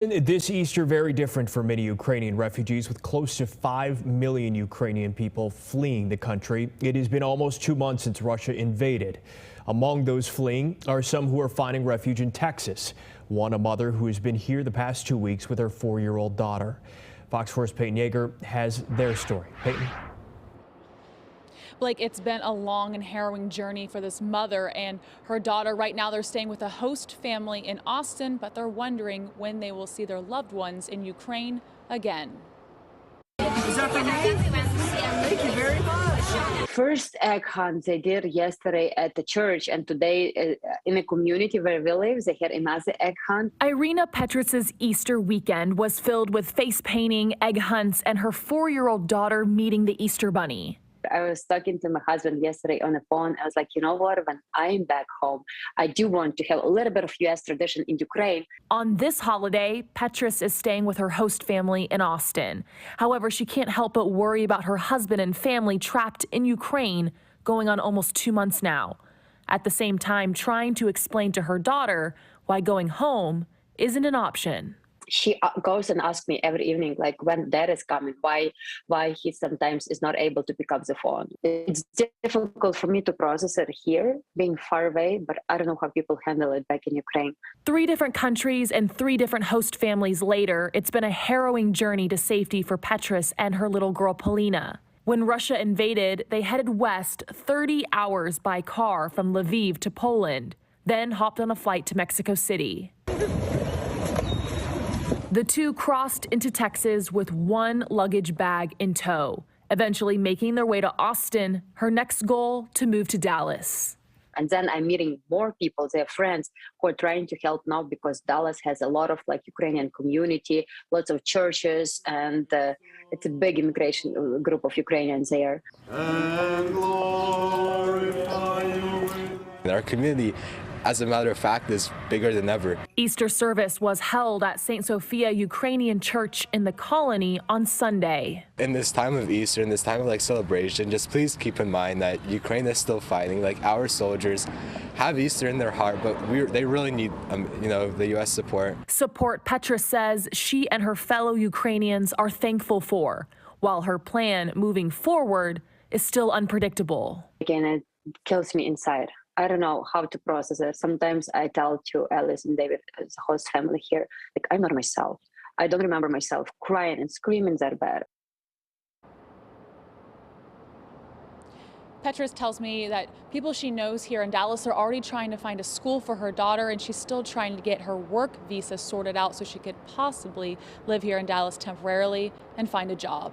This Easter very different for many Ukrainian refugees, with close to 5 million Ukrainian people fleeing the country. It has been almost 2 months since Russia invaded. Among those fleeing are some who are finding refuge in Texas. One, a mother who has been here the past 2 weeks with her 4-year-old daughter. Fox 4's Peyton Yeager has their story. Peyton. Blake, it's been a long and harrowing journey for this mother and her daughter. Right now, they're staying with a host family in Austin, but they're wondering when they will see their loved ones in Ukraine again. Is that the name? Thank you very much. First egg hunt they did yesterday at the church, and today in a community where we live, they had another egg hunt. Iryna Petrus's Easter weekend was filled with face painting, egg hunts, and her 4-year-old daughter meeting the Easter bunny. I was talking to my husband yesterday on the phone. I was like, you know what, when I'm back home, I do want to have a little bit of U.S. tradition in Ukraine. On this holiday, Petrus is staying with her host family in Austin. However, she can't help but worry about her husband and family trapped in Ukraine, going on almost 2 months now. At the same time, trying to explain to her daughter why going home isn't an option. She goes and asks me every evening, like, when dad is coming, why he sometimes is not able to pick up the phone. It's difficult for me to process it here, being far away, but I don't know how people handle it back in Ukraine. 3 different countries and 3 different host families later, it's been a harrowing journey to safety for Petrus and her little girl, Polina. When Russia invaded, they headed west 30 hours by car from Lviv to Poland, then hopped on a flight to Mexico City. The two crossed into Texas with 1 luggage bag in tow, eventually making their way to Austin, her next goal to move to Dallas. And then I'm meeting more people, their friends, who are trying to help now because Dallas has a lot of Ukrainian community, lots of churches, and it's a big immigration group of Ukrainians there. And glorify you. Our community, as a matter of fact, is bigger than ever. Easter service was held at St. Sophia Ukrainian Church in the Colony on Sunday. In this time of Easter, in this time of celebration, just please keep in mind that Ukraine is still fighting. Our soldiers have Easter in their heart, but they really need, the U.S. support. Support Petrus says she and her fellow Ukrainians are thankful for, while her plan moving forward is still unpredictable. Again, it kills me inside. I don't know how to process it. Sometimes I tell to Alice and David, as a host family here, I'm not myself. I don't remember myself crying and screaming that bad. Petrus tells me that people she knows here in Dallas are already trying to find a school for her daughter, and she's still trying to get her work visa sorted out so she could possibly live here in Dallas temporarily and find a job.